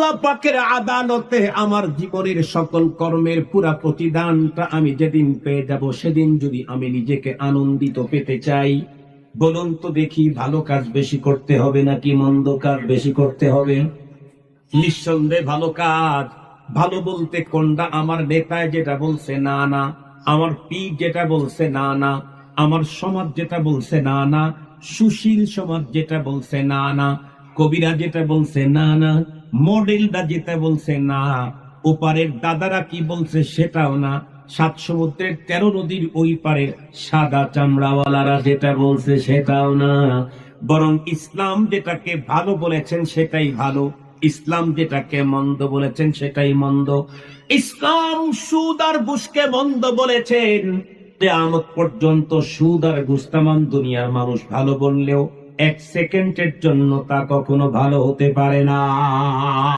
আল্লাহ পাকের আদালতে আমার জীবনের সকল কর্মের পুরা প্রতিদানটা আমি যেদিন পেয়ে যাব, সেদিন যদি আমি নিজেকে আনন্দিত পেতে চাই, বলুন তো দেখি, ভালো কাজ বেশি করতে হবে নাকি মন্দ কাজ বেশি করতে হবে? নিঃসন্দেহে ভালো কাজ। ভালো বলতে কোনটা? আমার নেতায় যেটা বলছে না না, আমার পীর যেটা বলছে না না, আমার সমাজ যেটা বলছে না না, সুশীল সমাজ যেটা বলছে না না, কবিরা যেটা বলছে না না, মডেলটা যেটা বলছে না, ওপারের দাদারা কি বলছে সেটাও না, 7 সমুদ্রের 13 নদীর ওই পারে সাদা চামড়াওয়ালারা যেটা বলছে সেটাও না, বরং ইসলাম যেটাকে ভালো বলেছেন সেটাই ভালো, ইসলাম যেটাকে মন্দ বলেছেন সেটাই মন্দ। ইসলাম সুদ আর ঘুষকে মন্দ বলেছেন, কিয়ামত পর্যন্ত সুদ আর ঘুষ তামাম দুনিয়ার মানুষ ভালো বললেও 1 সেকেন্ডের জন্য তা কখনো ভালো হতে পারে না।